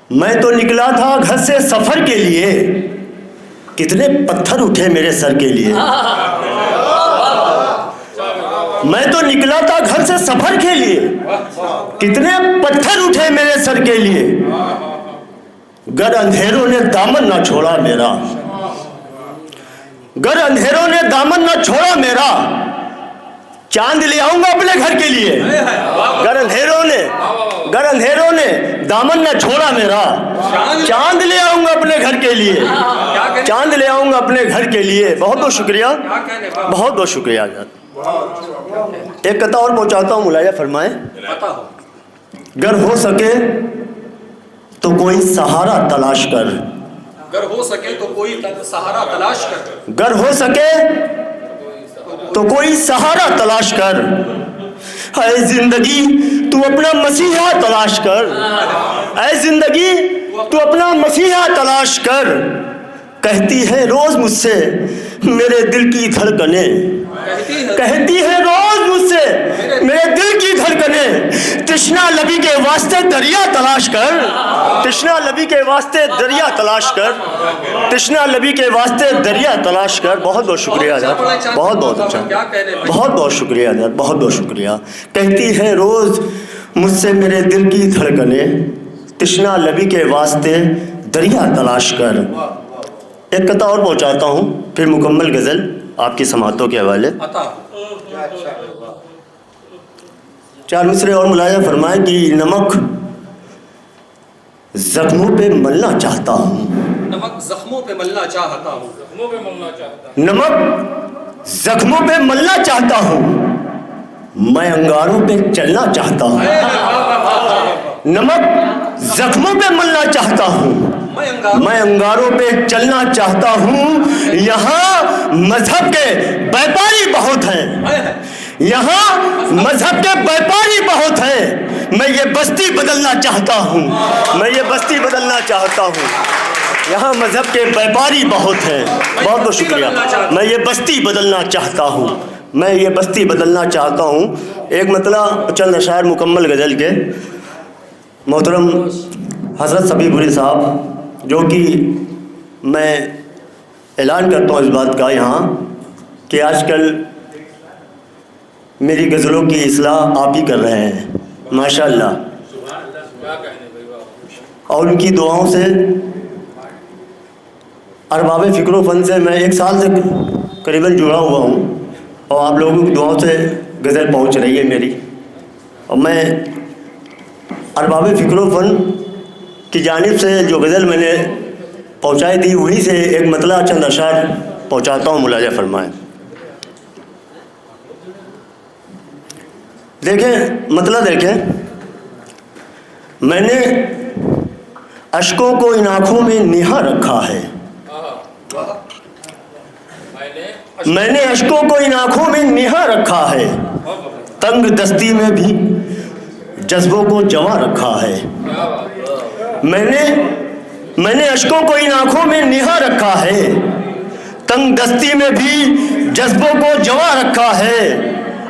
میں تو نکلا تھا گھر سے سفر کے لیے، کتنے پتھر اٹھے میرے سر کے لیے۔ میں تو نکلا تھا گھر سے سفر کے لیے، کتنے پتھر اٹھے میرے سر کے لیے، گر اندھیروں نے دامن نہ چھوڑا میرا، گر اندھیروں نے دامن نہ چھوڑا میرا، چاند لے آؤں گا اپنے گھر کے لیے۔ گر اندھیروں نے دامن نہ چھوڑا میرا، چاند لے آؤں گا اپنے گھر کے لیے، چاند لے آؤں گا اپنے گھر کے لیے۔ بہت بہت شکریہ، بہت بہت شکریہ۔ ایک قطعہ اور پہنچاتا ہوں، ملاحظہ فرمائیں۔ گر ہو سکے تو کوئی سہارا تلاش کر، گر ہو سکے تو کوئی سہارا تلاش کر، گر ہو سکے تو کوئی سہارا تلاش کر، اے زندگی تو اپنا مسیحا تلاش کر، اے زندگی تو اپنا مسیحا تلاش کر۔ کہتی ہے روز مجھ سے میرے دل کی دھڑکنیں، کہتی ہے روز مجھ سے میرے دل کی دھڑکنیں، تشنا لبی کے واسطے دریا تلاش کر، تشنا لبی کے واسطے دریا تلاش کر، تشنا لبی کے واسطے دریا تلاش کر۔ بہت بہت شکریہ حضرت، بہت بہت اچھا، بہت بہت شکریہ حضرت، بہت بہت شکریہ۔ کہتی ہے روز مجھ سے میرے دل کی دھڑکنیں، تشنا لبی کے واسطے دریا تلاش کر۔ ایک قطعہ اور پہنچاتا ہوں، پھر مکمل غزل آپ کی سماعتوں کے حوالے۔ چار مصرے اور ملاحظہ فرمائیں کہ نمک زخموں پہ ملنا چاہتا ہوں، نمک زخموں پہ ملنا چاہتا ہوں، نمک زخموں پہ ملنا چاہتا ہوں، میں انگاروں پہ چلنا چاہتا ہوں، نمک زخموں پہ ملنا چاہتا ہوں، میں انگاروں پہ چلنا چاہتا ہوں۔ یہاں مذہب کے بیپاری بہت ہیں، یہاں مذہب کے بیپاری بہت ہیں، میں یہ بستی بدلنا چاہتا ہوں، میں یہ بستی بدلنا چاہتا ہوں۔ یہاں مذہب کے بیپاری بہت ہیں۔ بہت بہت شکریہ۔ میں یہ بستی بدلنا چاہتا ہوں، میں یہ بستی بدلنا چاہتا ہوں۔ ایک مطلع چند اشعار مکمل غزل کے۔ محترم حضرت صفی پوری صاحب، جو کہ میں اعلان کرتا ہوں اس بات کا یہاں کہ آج کل میری غزلوں کی اصلاح آپ ہی کر رہے ہیں، ماشاءاللہ، اور ان کی دعاؤں سے، ارباب فکر و فن سے میں 1 سال سے قریباً جڑا ہوا ہوں، اور آپ لوگوں کی دعاؤں سے غزل پہنچ رہی ہے میری، اور میں ارباب فکر و فن کی جانب سے جو غزل میں نے پہنچائی تھی وہیں سے ایک مطلع چند اشعار پہنچاتا ہوں، ملاحظہ فرمائیں۔ دیکھیں مطلع دیکھیں۔ میں نے اشکوں کو ان آنکھوں میں نہا رکھا ہے، میں نے اشکوں کو ان آنکھوں میں نہا رکھا ہے، تنگ دستی میں بھی جذبوں کو جمع رکھا ہے، میں نے اشکوں کو ان آنکھوں میں نہا رکھا ہے، تنگ دستی میں بھی جذبوں کو جمع رکھا ہے،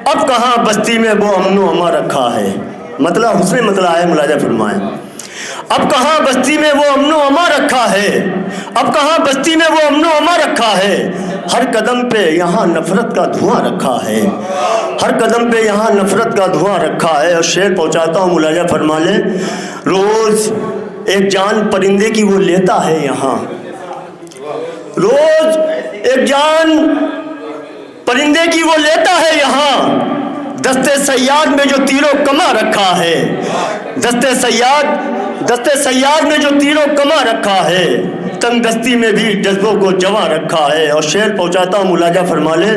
اب کہاں بستی میں وہ امن و امان رکھا ہے۔ مطلع حسن مطلع ہے، ملاحظہ فرمائیں۔ اب کہاں بستی میں وہ امن و امان رکھا ہے، اب کہاں بستی میں وہ امن و امان رکھا ہے، ہر قدم پہ یہاں نفرت کا دھواں رکھا ہے، ہر قدم پہ یہاں نفرت کا دھواں رکھا ہے۔ اور شعر پہنچاتا ہوں، ملاحظہ فرما لیں۔ روز ایک جان پرندے کی وہ لیتا ہے یہاں، روز ایک جان پرندے کی وہ لیتا ہے یہاں، دستے صیاد میں جو تیر و کماں رکھا ہے، دستے صیاد میں جو تیر و کماں رکھا ہے، تنگ دستی میں بھی جذبوں کو جمع رکھا ہے۔ اور شعر پہنچاتا ہوں، ملاحظہ فرما لیں۔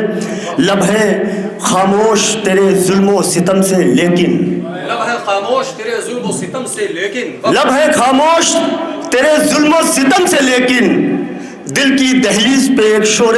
لب ہے خاموش تیرے ظلم و ستم سے لیکن، لب ہے خاموش تیرے ظلم و ستم سے لیکن، لب ہے خاموش تیرے ظلم و ستم سے لیکن، دل کی دہلیز پہ ایک شور